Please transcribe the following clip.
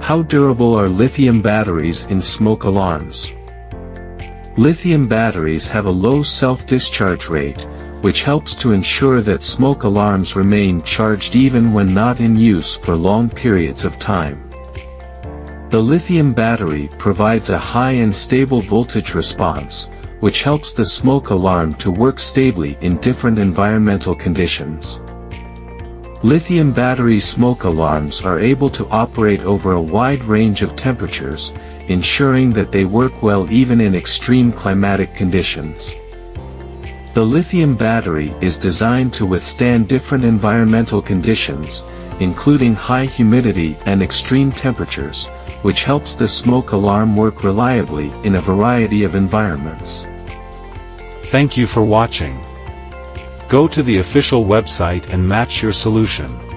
How durable are lithium batteries in smoke alarms? Lithium batteries have a low self-discharge rate, which helps to ensure that smoke alarms remain charged even when not in use for long periods of time. The lithium battery provides a high and stable voltage response, which helps the smoke alarm to work stably in different environmental conditions. Lithium battery smoke alarms are able to operate over a wide range of temperatures, ensuring that they work well even in extreme climatic conditions. The lithium battery is designed to withstand different environmental conditions, including high humidity and extreme temperatures, which helps the smoke alarm work reliably in a variety of environments. Thank you for watching. Go to the official website and match your solution.